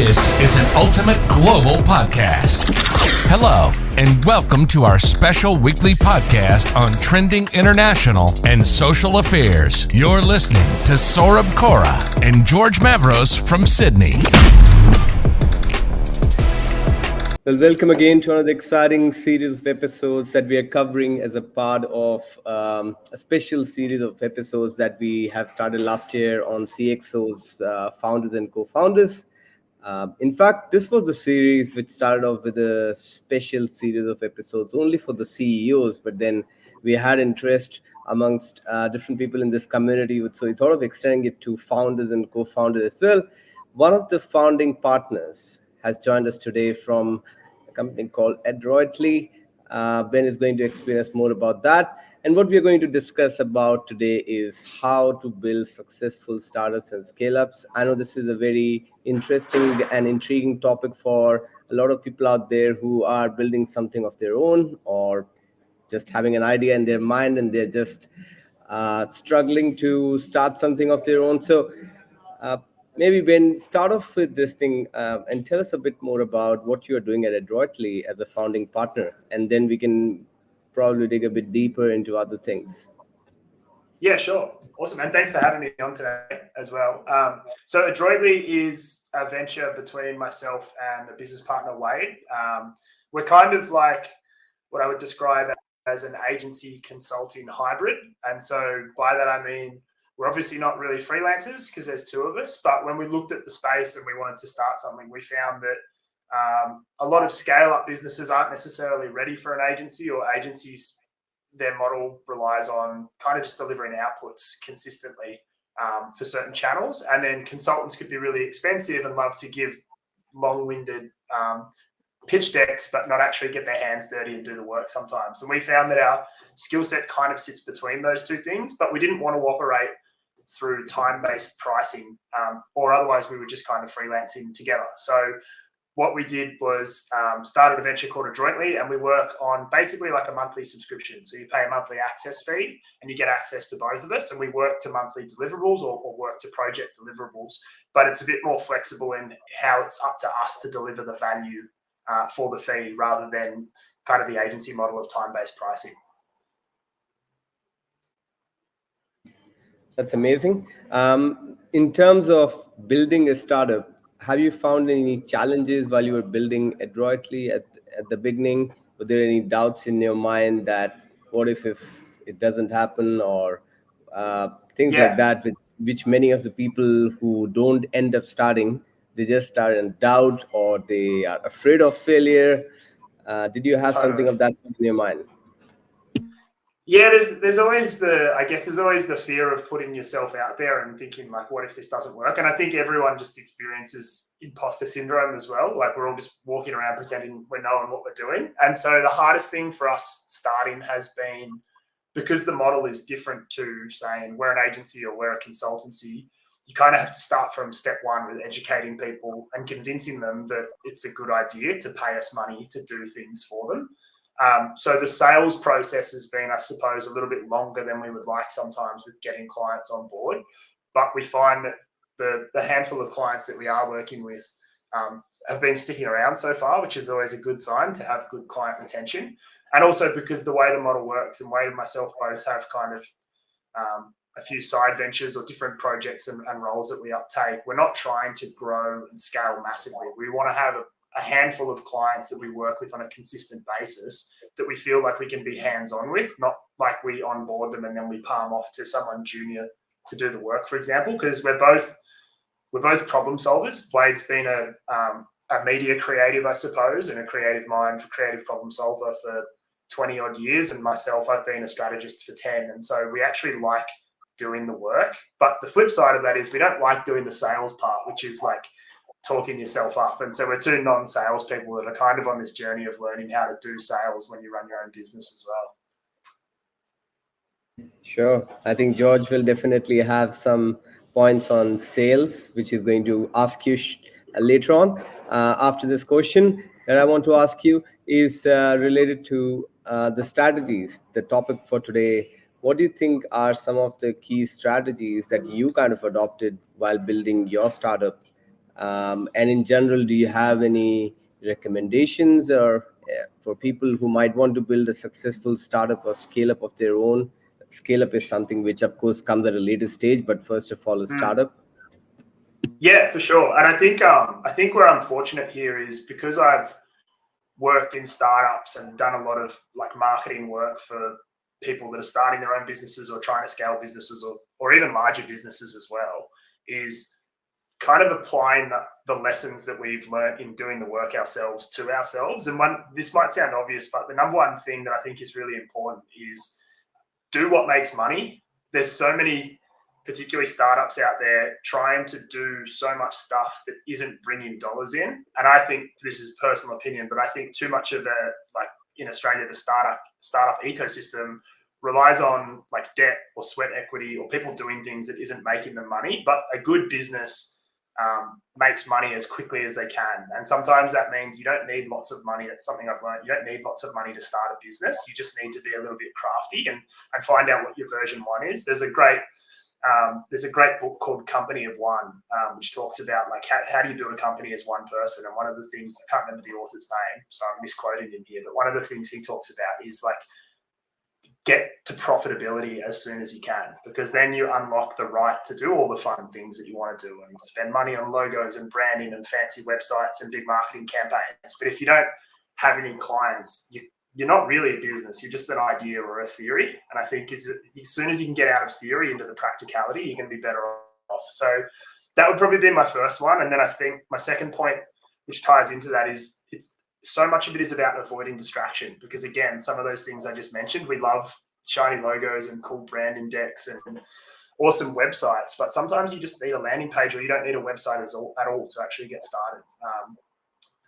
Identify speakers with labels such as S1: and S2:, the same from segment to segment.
S1: This is an ultimate global podcast. Hello, and welcome to our special weekly podcast on trending international and social affairs. You're listening to Saurabh Kora and George Mavros from Sydney.
S2: Well, welcome again to another exciting series of episodes that we are covering as a part of a special series of episodes that we have started last year on CXO's founders and co-founders. In fact, this was the series which started off with a special series of episodes only for the CEOs, but then we had interest amongst different people in this community. So we thought of extending it to founders and co-founders as well. One of the founding partners has joined us today from a company called Adroitly. Ben is going to explain us more about that. And what we are going to discuss about today is how to build successful startups and scale-ups. I know this is a very interesting and intriguing topic for a lot of people out there who are building something of their own or just having an idea in their mind and they're just struggling to start something of their own. So uh, maybe Ben, start off with this thing and tell us a bit more about what you are doing at Adroitly as a founding partner, and then we can probably dig a bit deeper into other things.
S3: Yeah, sure. Awesome. And thanks for having me on today as well. So Adroitly is a venture between myself and the business partner, Wade. We're kind of like what I would describe as an agency consulting hybrid. And so by that, I mean, we're obviously not really freelancers because there's two of us, but when we looked at the space and we wanted to start something, we found that a lot of scale-up businesses aren't necessarily ready for an agency, or agencies, their model relies on kind of just delivering outputs consistently for certain channels. And then consultants could be really expensive and love to give long-winded pitch decks, but not actually get their hands dirty and do the work sometimes. And we found that our skill set kind of sits between those two things, but we didn't want to operate through time-based pricing, or otherwise we were just kind of freelancing together. So what we did was started a venture called Adroitly, and we work on basically like a monthly subscription. So you pay a monthly access fee and you get access to both of us, and we work to monthly deliverables or work to project deliverables, but it's a bit more flexible in how it's up to us to deliver the value for the fee rather than kind of the agency model of time-based pricing.
S2: That's amazing. In terms of building a startup, have you found any challenges while you were building Adroitly at the beginning? Were there any doubts in your mind that what if it doesn't happen, or things like that, which many of the people who don't end up starting, they just start in doubt or they are afraid of failure? Did you have something of that in your mind?
S3: Yeah, there's always the fear of putting yourself out there and thinking like, what if this doesn't work? And I think everyone just experiences imposter syndrome as well. Like we're all just walking around pretending we're knowing what we're doing. And so the hardest thing for us starting has been, because the model is different to saying we're an agency or we're a consultancy, you kind of have to start from step one with educating people and convincing them that it's a good idea to pay us money to do things for them. So the sales process has been, I suppose, a little bit longer than we would like sometimes with getting clients on board. But we find that the handful of clients that we are working with have been sticking around so far, which is always a good sign to have good client retention. And also because the way the model works, and Wade and myself both have kind of a few side ventures or different projects and roles that we uptake, we're not trying to grow and scale massively. We want to have a handful of clients that we work with on a consistent basis that we feel like we can be hands-on with, not like we onboard them and then we palm off to someone junior to do the work, for example, because we're both problem solvers. Wade's been a media creative, I suppose, and a creative mind, creative problem solver for 20 odd years. And myself, I've been a strategist for 10. And so we actually like doing the work. But the flip side of that is we don't like doing the sales part, which is like talking yourself up. And so we're two non-sales people that are kind of on this journey of learning how to do sales when you run your own business as well.
S2: Sure. I think George will definitely have some points on sales, which is going to ask you later on. After this question that I want to ask you is related to the strategies, the topic for today. What do you think are some of the key strategies that you kind of adopted while building your startup And in general, do you have any recommendations or for people who might want to build a successful startup or scale up of their own? Scale up is something which, of course, comes at a later stage, but first of all, a startup.
S3: Yeah, for sure. And I think where I'm fortunate here is because I've worked in startups and done a lot of like marketing work for people that are starting their own businesses or trying to scale businesses or even larger businesses as well, is kind of applying the lessons that we've learned in doing the work ourselves to ourselves. And this might sound obvious, but the number one thing that I think is really important is do what makes money. There's so many, particularly startups out there, trying to do so much stuff that isn't bringing dollars in. And I think this is personal opinion, but I think too much of like in Australia, the startup ecosystem relies on like debt or sweat equity or people doing things that isn't making them money. But a good business makes money as quickly as they can. And sometimes that means you don't need lots of money. That's something I've learned. You don't need lots of money to start a business. You just need to be a little bit crafty and find out what your version one is. There's a great book called Company of One, which talks about like how do you build a company as one person. And one of the things, I can't remember the author's name, so I'm misquoting him here, but one of the things he talks about is like get to profitability as soon as you can, because then you unlock the right to do all the fun things that you want to do and spend money on logos and branding and fancy websites and big marketing campaigns. But if you don't have any clients, you're not really a business. You're just an idea or a theory. And I think as soon as you can get out of theory into the practicality, you're going to be better off. So that would probably be my first one. And then I think my second point, which ties into that, is it's so much of it is about avoiding distraction, because again, some of those things I just mentioned, we love shiny logos and cool brand index and awesome websites, but sometimes you just need a landing page, or you don't need a website at all to actually get started.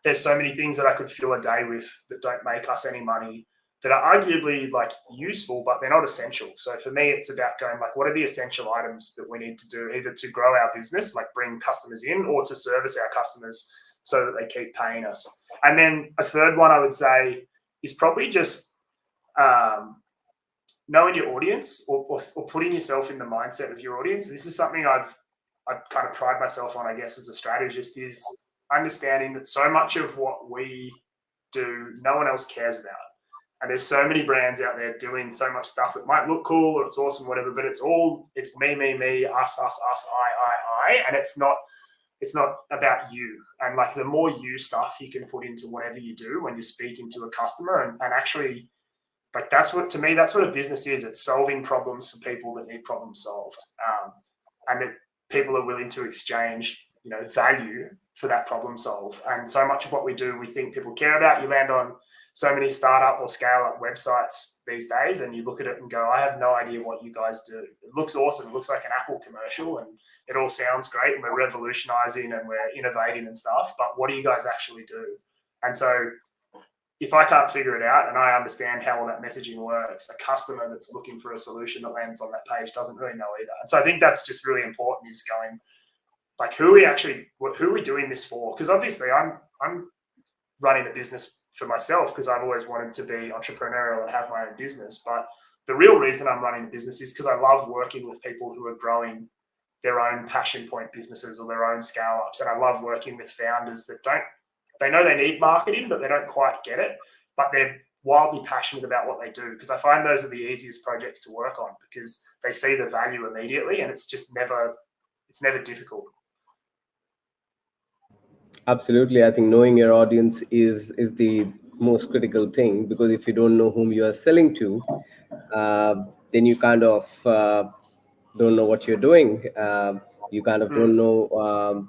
S3: There's so many things that I could fill a day with that don't make us any money, that are arguably like useful, but they're not essential. So for me, it's about going like, what are the essential items that we need to do either to grow our business, like bring customers in, or to service our customers so that they keep paying us. And then a third one I would say is probably just knowing your audience or putting yourself in the mindset of your audience. This is something I've kind of pride myself on, I guess, as a strategist, is understanding that so much of what we do, no one else cares about. And there's so many brands out there doing so much stuff that might look cool or it's awesome, whatever, but it's me, us, I. And it's not about you. And like the more you stuff you can put into whatever you do when you're speaking to a customer, and actually like that's what a business is. It's solving problems for people that need problems solved. And that people are willing to exchange, value for that problem solve. And so much of what we do, we think people care about. You land on so many startup or scale up websites these days, and you look at it and go, I have no idea what you guys do. It looks awesome. It looks like an Apple commercial and it all sounds great and we're revolutionizing and we're innovating and stuff, but what do you guys actually do? And so if I can't figure it out and I understand how all that messaging works, a customer that's looking for a solution that lands on that page doesn't really know either. And so I think that's just really important, is going like, who are we doing this for? Because obviously I'm running a business for myself because I've always wanted to be entrepreneurial and have my own business. But the real reason I'm running a business is because I love working with people who are growing their own passion point businesses or their own scale ups. And I love working with founders that they know they need marketing, but they don't quite get it, but they're wildly passionate about what they do. Because I find those are the easiest projects to work on because they see the value immediately and it's never difficult.
S2: Absolutely. I think knowing your audience is the most critical thing, because if you don't know whom you are selling to, then you kind of don't know what you're doing. You kind of don't know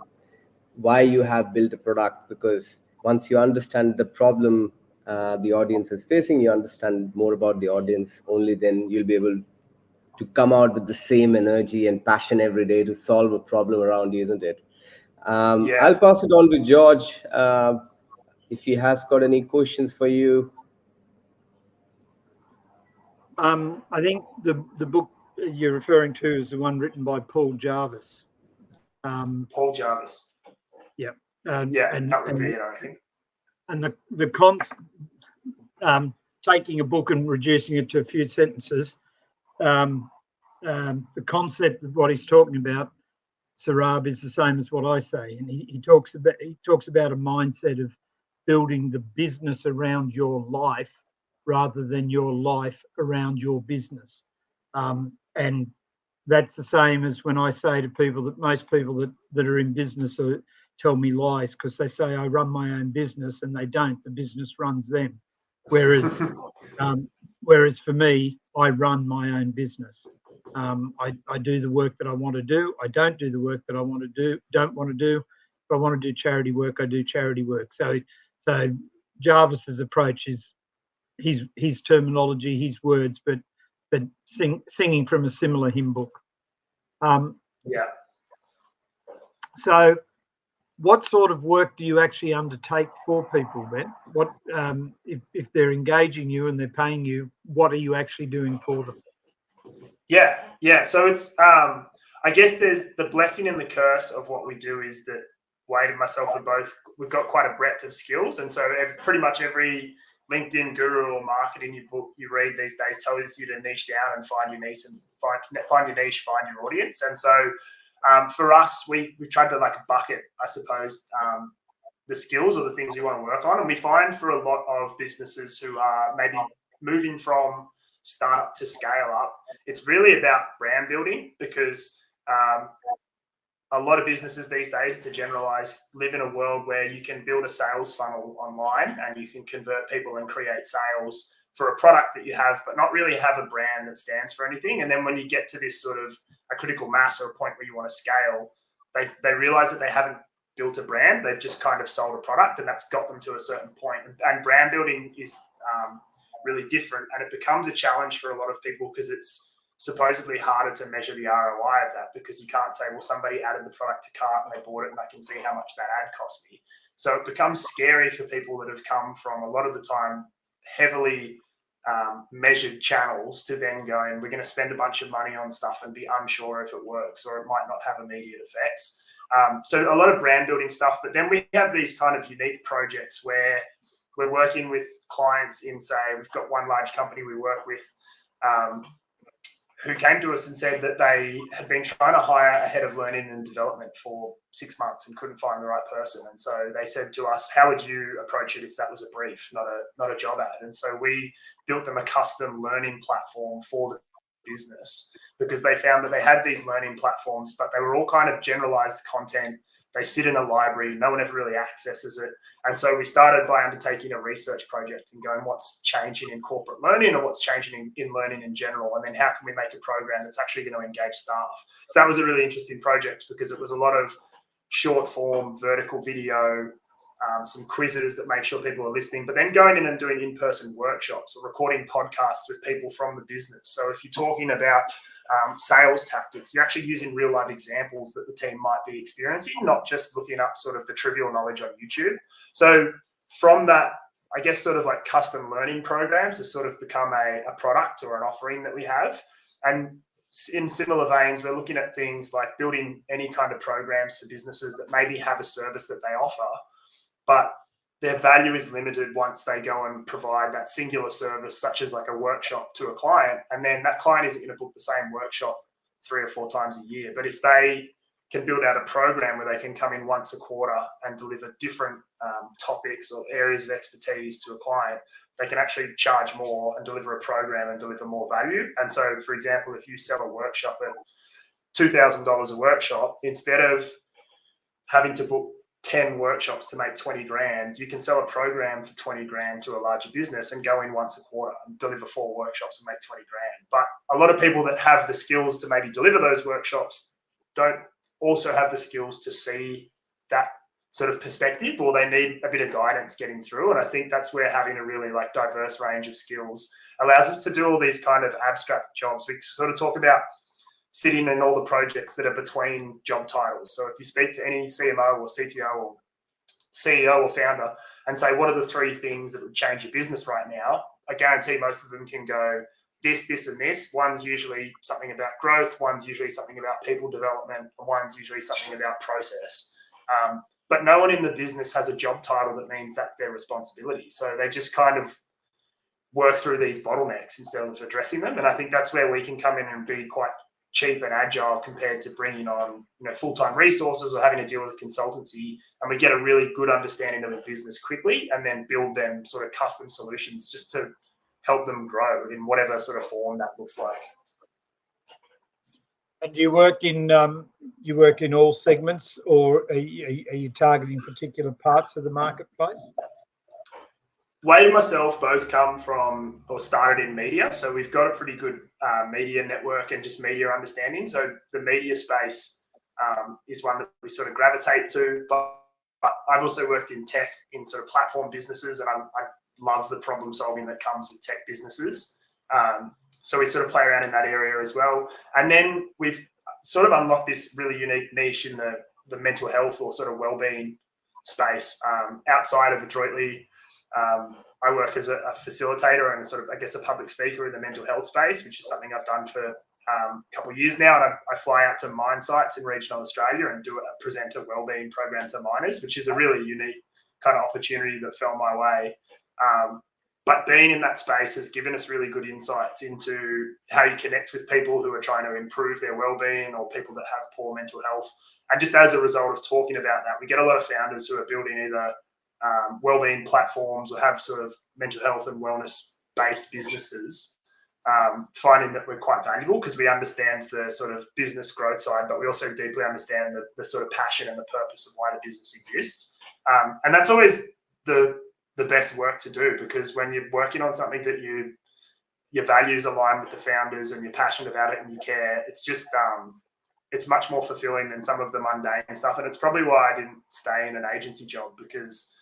S2: why you have built a product, because once you understand the problem the audience is facing, you understand more about the audience, only then you'll be able to come out with the same energy and passion every day to solve a problem around you, isn't it? I'll pass it on to George if he has got any questions for you.
S4: I think the book you're referring to is the one written by Paul Jarvis.
S3: Paul Jarvis.
S4: Yeah.
S3: And that would be it, I think. And
S4: taking a book and reducing it to a few sentences, the concept of what he's talking about Sarab is the same as what I say, and he talks about a mindset of building the business around your life rather than your life around your business. And that's the same as when I say to people that most people that are in business tell me lies, because they say I run my own business, and they don't. The business runs them. Whereas for me, I run my own business. I do the work that I want to do. I don't do the work that I don't want to do. If I want to do charity work, I do charity work. So Jarvis's approach is his terminology, his words, but singing from a similar hymn book.
S3: Yeah.
S4: So, what sort of work do you actually undertake for people, Ben? What if they're engaging you and they're paying you? What are you actually doing for them?
S3: Yeah. So it's I guess there's the blessing and the curse of what we do is that Wade and myself we've got quite a breadth of skills, and so pretty much every LinkedIn guru or marketing book you read these days tells you to niche down and find your niche and find your niche, find your audience. And so for us, we tried to like bucket, I suppose, the skills or the things we want to work on. And we find for a lot of businesses who are maybe moving from startup to scale up, it's really about brand building, because a lot of businesses these days, to generalize, live in a world where you can build a sales funnel online and you can convert people and create sales for a product that you have, but not really have a brand that stands for anything. And then when you get to this sort of a critical mass or a point where you want to scale, they realize that they haven't built a brand. They've just kind of sold a product, and that's got them to a certain point. And brand building is really different, and it becomes a challenge for a lot of people because it's supposedly harder to measure the ROI of that, because you can't say, well, somebody added the product to cart and they bought it and I can see how much that ad cost me. So it becomes scary for people that have come from a lot of the time heavily measured channels to then going, we're going to spend a bunch of money on stuff and be unsure if it works, or it might not have immediate effects. So a lot of brand building stuff, but then we have these kind of unique projects where we're working with clients in, say, we've got one large company we work with who came to us and said that they had been trying to hire a head of learning and development for 6 months and couldn't find the right person. And so they said to us, how would you approach it if that was a brief, not a job ad? And so we built them a custom learning platform for the business, because they found that they had these learning platforms, but they were all kind of generalized content. They sit in a library. No one ever really accesses it. And so we started by undertaking a research project and going, what's changing in corporate learning, or what's changing in learning in general? And then how can we make a program that's actually going to engage staff? So that was a really interesting project, because it was a lot of short form, vertical video, some quizzes that make sure people are listening, but then going in and doing in-person workshops or recording podcasts with people from the business. So if you're talking about sales tactics, you're actually using real life examples that the team might be experiencing, not just looking up sort of the trivial knowledge on YouTube. So from that, I guess sort of like custom learning programs has sort of become a product or an offering that we have. And in similar veins, we're looking at things like building any kind of programs for businesses that maybe have a service that they offer, but their value is limited once they go and provide that singular service, such as like a workshop to a client. And then that client isn't going to book the same workshop 3 or 4 times a year. But if they can build out a program where they can come in once a quarter and deliver different topics or areas of expertise to a client, they can actually charge more and deliver a program and deliver more value. And so, for example, if you sell a workshop at $2,000 a workshop, instead of having to book 10 workshops to make 20 grand, you can sell a program for 20 grand to a larger business and go in once a quarter and deliver 4 workshops and make 20 grand. But a lot of people that have the skills to maybe deliver those workshops don't also have the skills to see that sort of perspective, or they need a bit of guidance getting through. And I think that's where having a really like diverse range of skills allows us to do all these kind of abstract jobs. We sort of talk about sitting in all the projects that are between job titles. So if you speak to any CMO or CTO or CEO or founder and say, what are the 3 things that would change your business right now? I guarantee most of them can go this, this, and this. One's usually something about growth. One's usually something about people development. And one's usually something about process. But no one in the business has a job title that means that's their responsibility. So they just kind of work through these bottlenecks instead of addressing them. And I think that's where we can come in and be quite cheap and agile compared to bringing on full-time resources or having to deal with consultancy, and we get a really good understanding of a business quickly and then build them sort of custom solutions just to help them grow in whatever sort of form that looks like.
S4: And do you work in all segments, or are you targeting particular parts of the marketplace?
S3: Wade and myself both come from or started in media, so we've got a pretty good media network and just media understanding. So the media space is one that we sort of gravitate to. But I've also worked in tech in sort of platform businesses, and I love the problem solving that comes with tech businesses. So we sort of play around in that area as well. And then we've sort of unlocked this really unique niche in the mental health or sort of wellbeing space outside of Adroitly. I work as a facilitator and sort of, I guess, a public speaker in the mental health space, which is something I've done for a couple of years now. And I fly out to mine sites in regional Australia and present a wellbeing program to miners, which is a really unique kind of opportunity that fell my way. But being in that space has given us really good insights into how you connect with people who are trying to improve their wellbeing or people that have poor mental health. And just as a result of talking about that, we get a lot of founders who are building either wellbeing platforms or have sort of mental health and wellness-based businesses, finding that we're quite valuable because we understand the sort of business growth side, but we also deeply understand the sort of passion and the purpose of why the business exists. And that's always the best work to do, because when you're working on something that your values align with the founders and you're passionate about it and you care, it's just it's much more fulfilling than some of the mundane stuff. And it's probably why I didn't stay in an agency job, because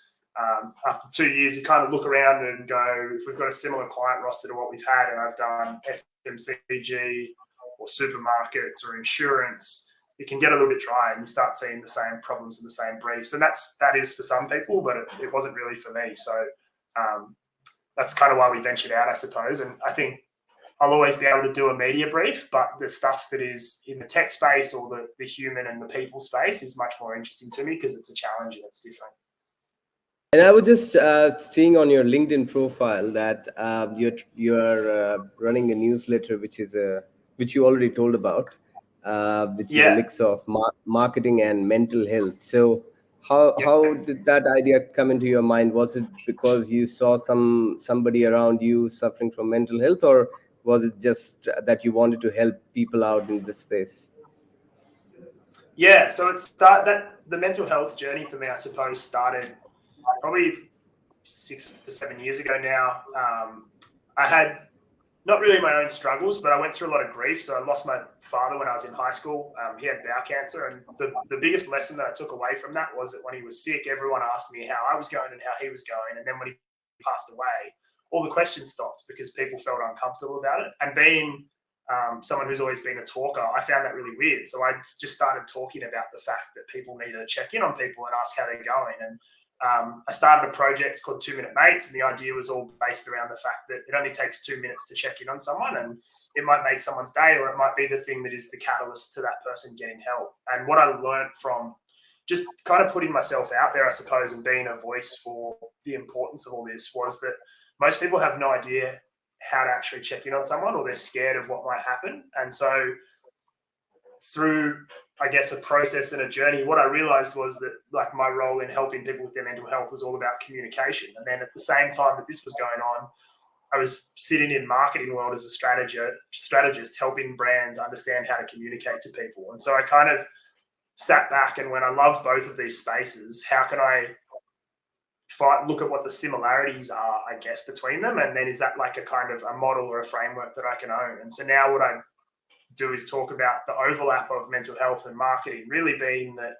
S3: after 2 years, you kind of look around and go, if we've got a similar client roster to what we've had, and I've done FMCG or supermarkets or insurance, it can get a little bit dry and you start seeing the same problems and the same briefs. And that is for some people, but it wasn't really for me. So that's kind of why we ventured out, I suppose. And I think I'll always be able to do a media brief, but the stuff that is in the tech space or the human and the people space is much more interesting to me because it's a challenge and it's different.
S2: And I was just seeing on your LinkedIn profile that you're running a newsletter, which you already told about, which is a mix of marketing and mental health. So how did that idea come into your mind? Was it because you saw somebody around you suffering from mental health, or was it just that you wanted to help people out in this space?
S3: Yeah, so the mental health journey for me, I suppose, started probably 6 to 7 years ago now. I had not really my own struggles, but I went through a lot of grief. So I lost my father when I was in high school. He had bowel cancer. And the biggest lesson that I took away from that was that when he was sick, everyone asked me how I was going and how he was going. And then when he passed away, all the questions stopped because people felt uncomfortable about it. And being someone who's always been a talker, I found that really weird. So I just started talking about the fact that people need to check in on people and ask how they're going. And I started a project called 2 Minute Mates, and the idea was all based around the fact that it only takes 2 minutes to check in on someone, and it might make someone's day, or it might be the thing that is the catalyst to that person getting help. And what I learned from just kind of putting myself out there, I suppose, and being a voice for the importance of all this was that most people have no idea how to actually check in on someone, or they're scared of what might happen. And so through, I guess, a process and a journey, what I realized was that like my role in helping people with their mental health was all about communication. And then at the same time that this was going on, I was sitting in marketing world as a strategist, helping brands understand how to communicate to people. And so I kind of sat back and went, I love both of these spaces. How can I look at what the similarities are, I guess, between them? And then is that like a kind of a model or a framework that I can own? And so now what I do is talk about the overlap of mental health and marketing, really being that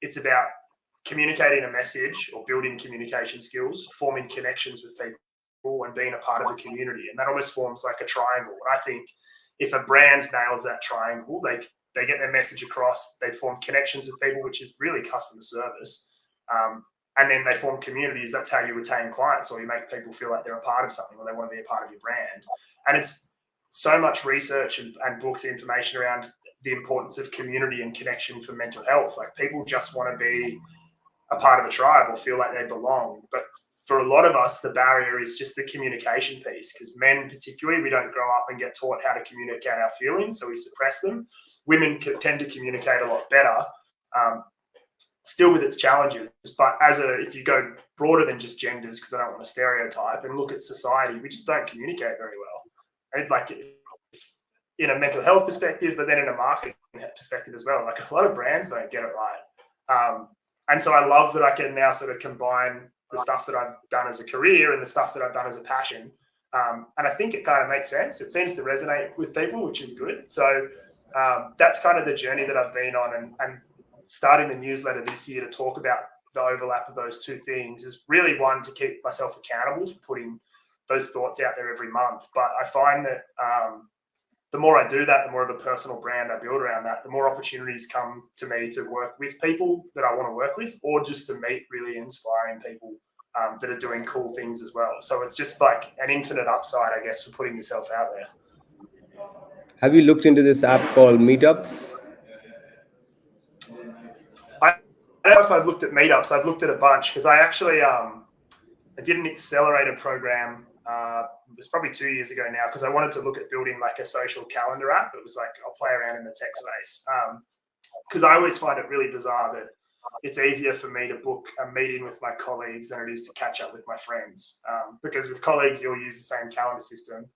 S3: it's about communicating a message or building communication skills, forming connections with people, and being a part of a community. And that almost forms like a triangle. And I think if a brand nails that triangle, they get their message across, they form connections with people, which is really customer service. And then they form communities. That's how you retain clients, or you make people feel like they're a part of something, or they want to be a part of your brand. And it's so much research and books and information around the importance of community and connection for mental health. Like people just want to be a part of a tribe or feel like they belong. But for a lot of us, the barrier is just the communication piece, because men particularly, we don't grow up and get taught how to communicate our feelings, so we suppress them. Women tend to communicate a lot better, still with its challenges. But if you go broader than just genders, because I don't want to stereotype, and look at society, we just don't communicate very well. And like in a mental health perspective, but then in a marketing perspective as well. Like a lot of brands don't get it right. And so I love that I can now sort of combine the stuff that I've done as a career and the stuff that I've done as a passion. And I think it kind of makes sense. It seems to resonate with people, which is good. So that's kind of the journey that I've been on, and starting the newsletter this year to talk about the overlap of those two things is really one, to keep myself accountable for putting those thoughts out there every month. But I find that the more I do that, the more of a personal brand I build around that, the more opportunities come to me to work with people that I want to work with, or just to meet really inspiring people that are doing cool things as well. So it's just like an infinite upside, I guess, for putting yourself out there.
S2: Have you looked into this app called Meetups?
S3: I don't know if I've looked at meetups. I've looked at a bunch, because I actually I did an accelerator program. It was probably 2 years ago now, because I wanted to look at building like a social calendar app. It was like, I'll play around in the tech space, because I always find it really bizarre that it's easier for me to book a meeting with my colleagues than it is to catch up with my friends. Because with colleagues, you'll use the same calendar system,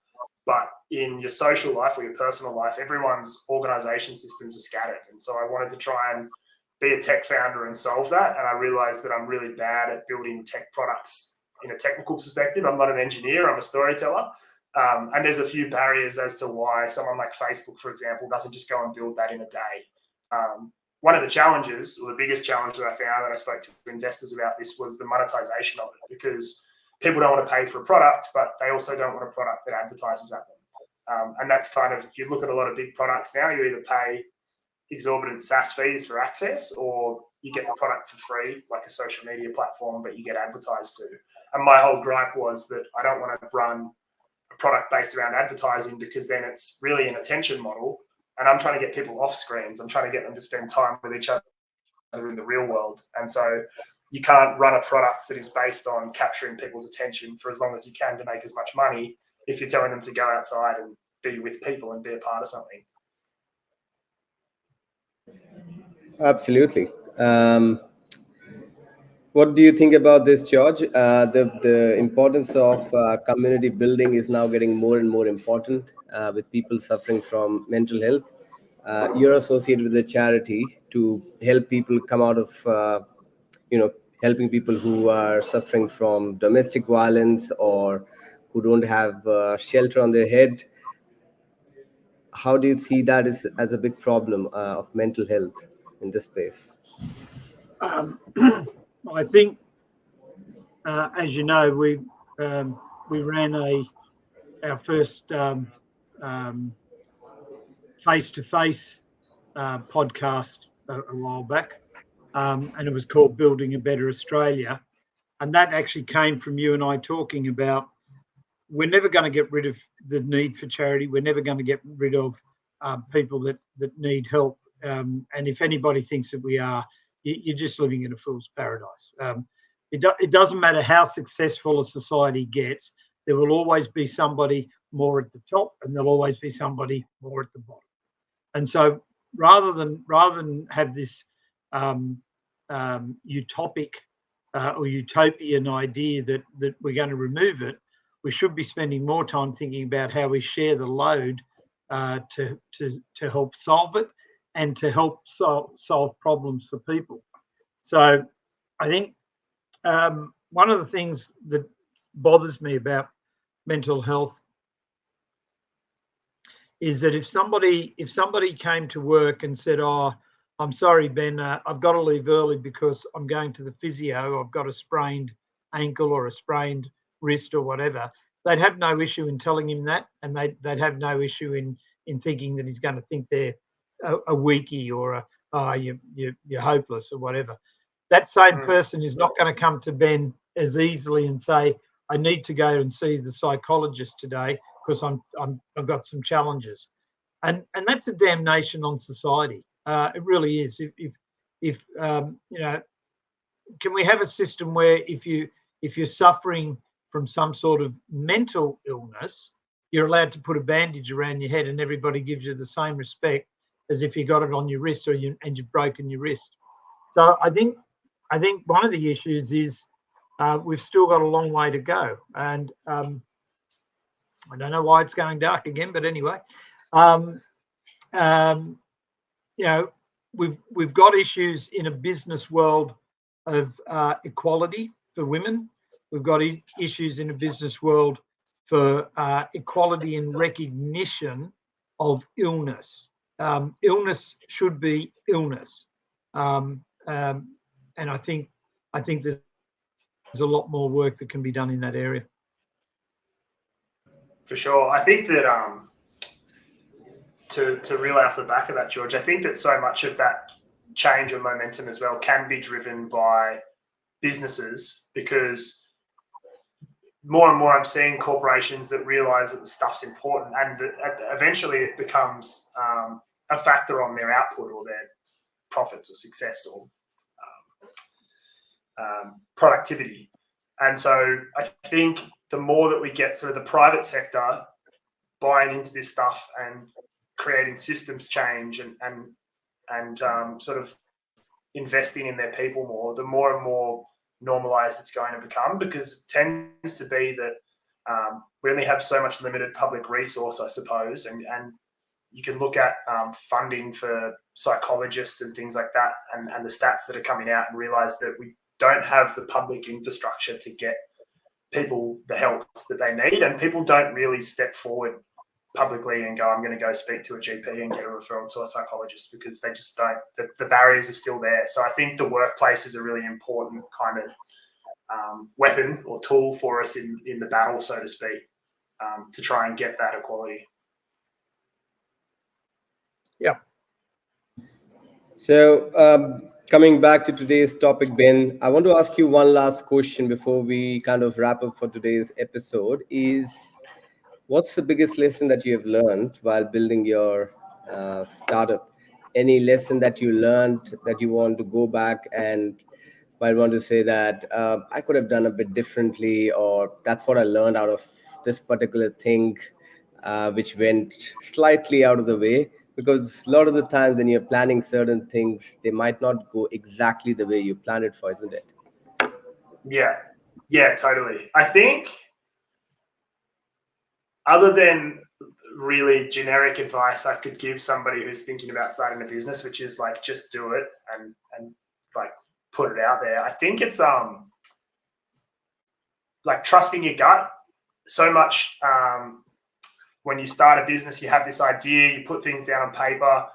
S3: but in your social life or your personal life, everyone's organization systems are scattered. And so I wanted to try and be a tech founder and solve that. And I realized that I'm really bad at building tech products in a technical perspective. I'm not an engineer, I'm a storyteller. And there's a few barriers as to why someone like Facebook, for example, doesn't just go and build that in a day. One of the challenges, or the biggest challenge that I found, that I spoke to investors about this, was the monetization of it, because people don't want to pay for a product, but they also don't want a product that advertises at them. And that's kind of, if you look at a lot of big products now, you either pay exorbitant SaaS fees for access, or you get the product for free, like a social media platform, but you get advertised to. And my whole gripe was that I don't want to run a product based around advertising, because then it's really an attention model, and I'm trying to get people off screens. I'm trying to get them to spend time with each other in the real world. And so you can't run a product that is based on capturing people's attention for as long as you can to make as much money if you're telling them to go outside and be with people and be a part of something.
S2: Absolutely. What do you think about this, George? The importance of community building is now getting more and more important with people suffering from mental health. You're associated with a charity to help people come out of, helping people who are suffering from domestic violence or who don't have shelter on their head. How do you see that as a big problem of mental health in this space?
S4: I think, as you know, we ran our first face-to-face podcast a while back, and it was called Building a Better Australia. And that actually came from you and I talking about, we're never going to get rid of the need for charity. We're never going to get rid of people that need help. And if anybody thinks that we are, you're just living in a fool's paradise. It doesn't matter how successful a society gets, there will always be somebody more at the top, and there'll always be somebody more at the bottom. And so rather than have this utopic or utopian idea that we're going to remove it, we should be spending more time thinking about how we share the load to help solve it and to help solve problems for people. So I think one of the things that bothers me about mental health is that if somebody came to work and said, "Oh, I'm sorry, Ben, I've got to leave early because I'm going to the physio. I've got a sprained ankle or a sprained wrist or whatever," they'd have no issue in telling him that, and they'd have no issue in thinking that he's going to think they're a weakie or you're hopeless or whatever. That same person is not going to come to Ben as easily and say, "I need to go and see the psychologist today because I've got some challenges," and that's a damnation on society. It really is. If can we have a system where if If you're suffering from some sort of mental illness, you're allowed to put a bandage around your head and everybody gives you the same respect as if you got it on your wrist and you've broken your wrist. So I think one of the issues is we've still got a long way to go. And I don't know why it's going dark again, but anyway, we've got issues in a business world of equality for women. We've got issues in a business world for equality and recognition of illness. Illness should be illness, and I think there's a lot more work that can be done in that area.
S3: For sure, I think that to relay off the back of that, George, I think that so much of that change or momentum as well can be driven by businesses, because more and more I'm seeing corporations that realize that the stuff's important, and that eventually it becomes a factor on their output or their profits or success or productivity. And so I think the more that we get through the private sector buying into this stuff and creating systems change and sort of investing in their people more, the more and more normalized it's going to become, because it tends to be that we only have so much limited public resource, I suppose, and you can look at funding for psychologists and things like that, and the stats that are coming out, and realize that we don't have the public infrastructure to get people the help that they need, and people don't really step forward publicly and go, I'm going to go speak to a GP and get a referral to a psychologist, because they just don't, the barriers are still there. So I think the workplace is a really important kind of weapon or tool for us in the battle, so to speak, to try and get that equality.
S4: Yeah.
S2: So coming back to today's topic, Ben, I want to ask you one last question before we kind of wrap up for today's episode. What's the biggest lesson that you have learned while building your startup? Any lesson that you learned that you want to go back and might want to say that I could have done a bit differently, or that's what I learned out of this particular thing, which went slightly out of the way? Because a lot of the times when you're planning certain things, they might not go exactly the way you planned it for, isn't it?
S3: Yeah, totally. I think, other than really generic advice I could give somebody who's thinking about starting a business, which is like, just do it and like put it out there, I think it's like trusting your gut so much. When you start a business, you have this idea, you put things down on paper,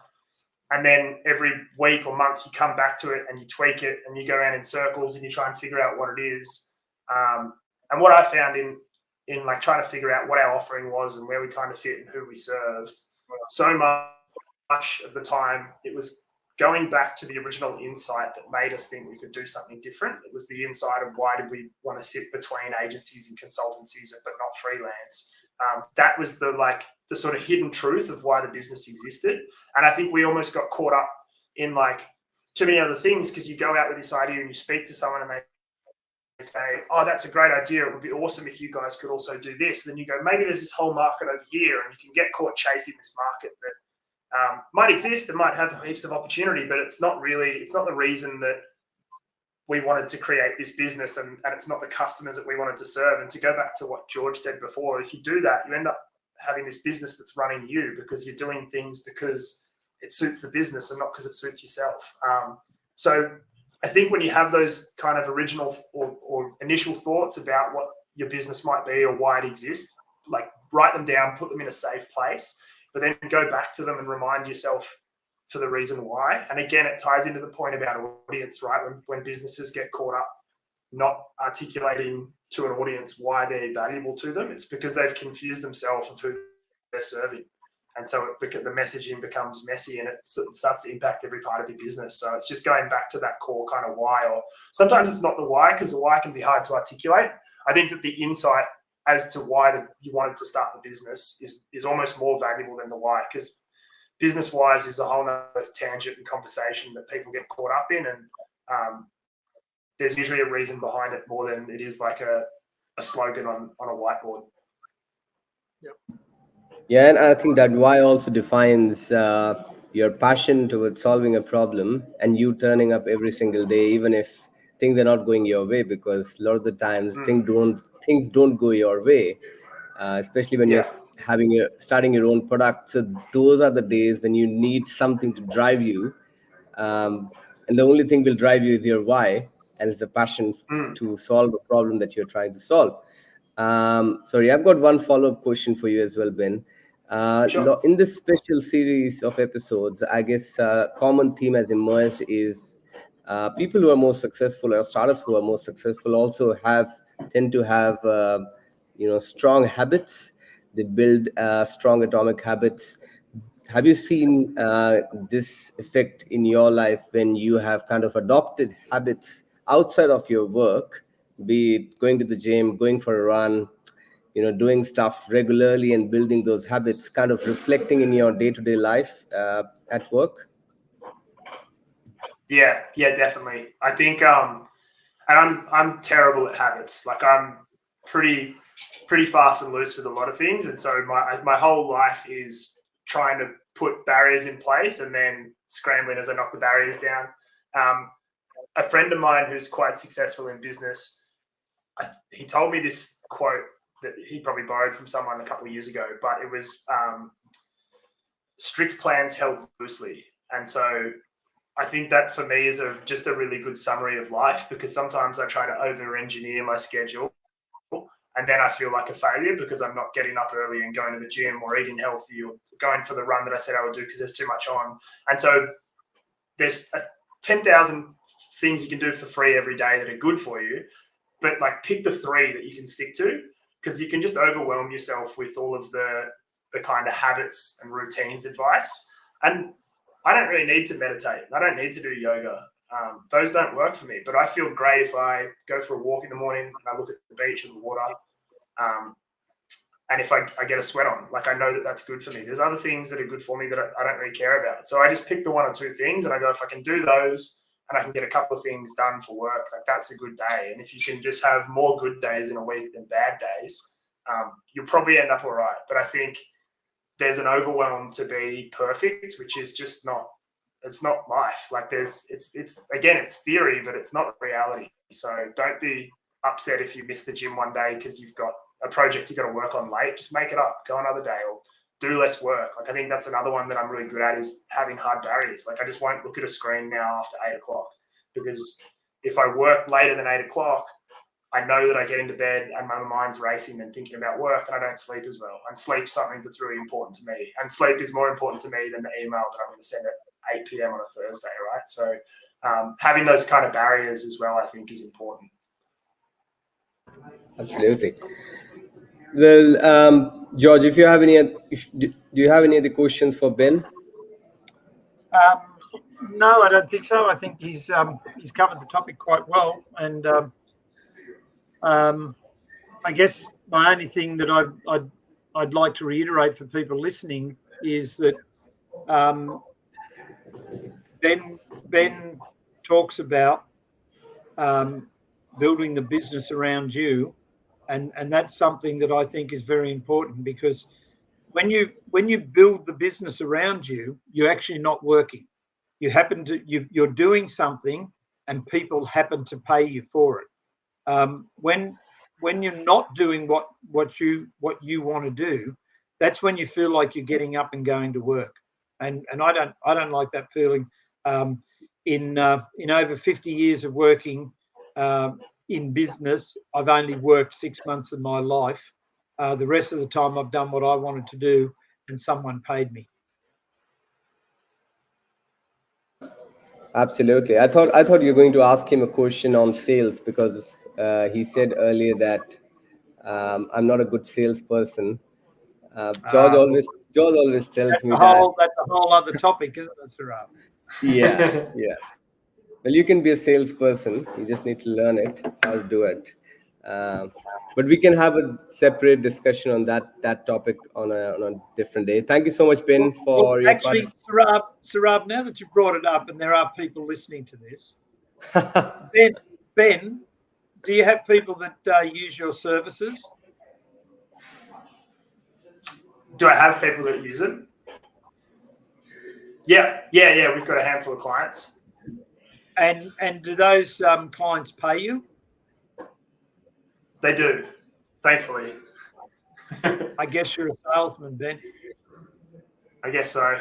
S3: and then every week or month you come back to it and you tweak it and you go around in circles and you try and figure out what it is. And what I found in like trying to figure out what our offering was and where we kind of fit and who we served, so much of the time it was going back to the original insight that made us think we could do something different. It was the insight of, why did we want to sit between agencies and consultancies but not freelance? That was the sort of hidden truth of why the business existed. And I think we almost got caught up in like too many other things, because you go out with this idea and you speak to someone and they say, oh, that's a great idea, it would be awesome if you guys could also do this. Then you go, maybe there's this whole market over here, and you can get caught chasing this market that might exist and might have heaps of opportunity, but it's not the reason that we wanted to create this business, and it's not the customers that we wanted to serve. And to go back to what George said before, if you do that, you end up having this business that's running you, because you're doing things because it suits the business and not because it suits yourself. So I think when you have those kind of original or initial thoughts about what your business might be or why it exists, like write them down, put them in a safe place, but then go back to them and remind yourself for the reason why. And again, it ties into the point about audience, right? When businesses get caught up not articulating to an audience why they're valuable to them, it's because they've confused themselves of who they're serving. And so the messaging becomes messy, and it starts to impact every part of your business. So it's just going back to that core kind of why, or sometimes it's not the why, because the why can be hard to articulate. I think that the insight as to why you wanted to start the business is almost more valuable than the why, because business-wise is a whole nother tangent and conversation that people get caught up in. And there's usually a reason behind it more than it is like a slogan on a whiteboard.
S2: Yeah, and I think that why also defines your passion towards solving a problem and you turning up every single day, even if things are not going your way, because a lot of the times things don't go your way, especially when you're starting your own product. So those are the days when you need something to drive you, and the only thing will drive you is your why, and it's the passion to solve a problem that you're trying to solve. Sorry, I've got one follow-up question for you as well, Ben.
S3: Sure.
S2: In this special series of episodes, I guess common theme has emerged is people who are more successful, or startups who are more successful, also tend to have strong habits. They build strong atomic habits. Have you seen this effect in your life when you have kind of adopted habits outside of your work, be it going to the gym, going for a run, doing stuff regularly and building those habits, kind of reflecting in your day-to-day life at work?
S3: Yeah, definitely. I think, and I'm terrible at habits. Like I'm pretty fast and loose with a lot of things, and so my whole life is trying to put barriers in place and then scrambling as I knock the barriers down. A friend of mine who's quite successful in business, he told me this quote that he probably borrowed from someone a couple of years ago, but it was strict plans held loosely. And so I think that for me is just a really good summary of life, because sometimes I try to over-engineer my schedule and then I feel like a failure because I'm not getting up early and going to the gym or eating healthy or going for the run that I said I would do because there's too much on. And so there's 10,000 things you can do for free every day that are good for you, but like pick the 3 that you can stick to, because you can just overwhelm yourself with all of the kind of habits and routines advice. And I don't really need to meditate. I don't need to do yoga. Those don't work for me, but I feel great if I go for a walk in the morning and I look at the beach and the water. And if I get a sweat on, like I know that that's good for me. There's other things that are good for me that I don't really care about. So I just pick the 1 or 2 things and I go, if I can do those and I can get a couple of things done for work, like that's a good day. And if you can just have more good days in a week than bad days, you'll probably end up all right. But I think there's an overwhelm to be perfect, which is just it's not life. Like it's theory, but it's not reality. So don't be upset if you miss the gym one day because you've got a project you got to work on late. Just make it up, go another day, or do less work. Like I think that's another one that I'm really good at, is having hard barriers. Like I just won't look at a screen now after 8 o'clock, because if I work later than 8 o'clock, I know that I get into bed and my mind's racing and thinking about work, and I don't sleep as well. And sleep's something that's really important to me. And sleep is more important to me than the email that I'm going to send at 8 p.m. on a Thursday, right? So having those kind of barriers as well, I think, is important.
S2: Absolutely. Well, George, do you have any other questions for Ben?
S4: No, I don't think so. I think he's covered the topic quite well, and I guess my only thing that I'd like to reiterate for people listening is that Ben talks about building the business around you, and that's something that I think is very important, because when you build the business around you, you're actually not working. You're doing something, and people happen to pay you for it. When you're not doing what you want to do, that's when you feel like you're getting up and going to work. And I don't like that feeling. In over 50 years of working in business, I've only worked 6 months of my life. The rest of the time I've done what I wanted to do, and someone paid me.
S2: Absolutely. I thought you were going to ask him a question on sales, because he said earlier that I'm not a good salesperson. George always tells me that.
S4: That's a whole other topic, isn't it, Sarab?
S2: Yeah. Well, you can be a salesperson. You just need to learn it, how to do it. But we can have a separate discussion on that topic on a different day. Thank you so much, Ben, for your
S4: actually, Sarab, now that you brought it up, and there are people listening to this, Ben, do you have people that use your services?
S3: Do I have people that use it? Yeah. We've got a handful of clients.
S4: And do those clients pay you?
S3: They do, thankfully.
S4: I guess you're a salesman, Ben.
S3: I guess so.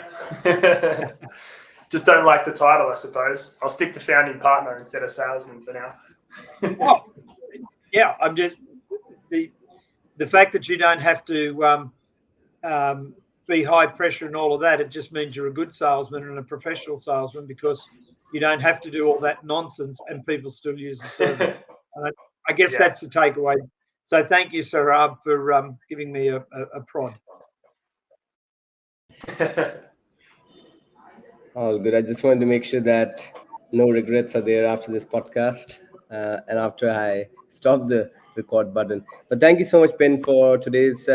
S3: Just don't like the title, I suppose. I'll stick to founding partner instead of salesman for now.
S4: Well, yeah, I'm just the fact that you don't have to be high pressure and all of that. It just means you're a good salesman and a professional salesman because you don't have to do all that nonsense and people still use the service. I guess that's the takeaway. So thank you, Sarab, for giving me a prod.
S2: All good. I just wanted to make sure that no regrets are there after this podcast and after I stop the record button. But thank you so much, Ben, for today's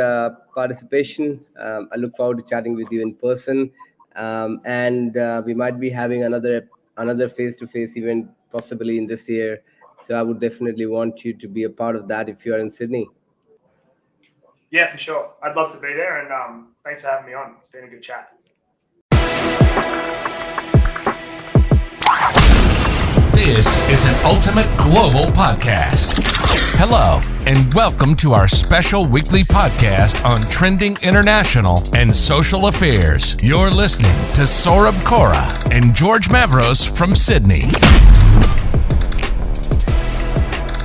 S2: participation. I look forward to chatting with you in person. And we might be having another face-to-face event possibly in this year. So I would definitely want you to be a part of that if you are in Sydney.
S3: Yeah, for sure. I'd love to be there. And thanks for having me on. It's been a good chat.
S1: This is an Ultimate Global Podcast. Hello, and welcome to our special weekly podcast on trending international and social affairs. You're listening to Saurabh Kora and George Mavros from Sydney.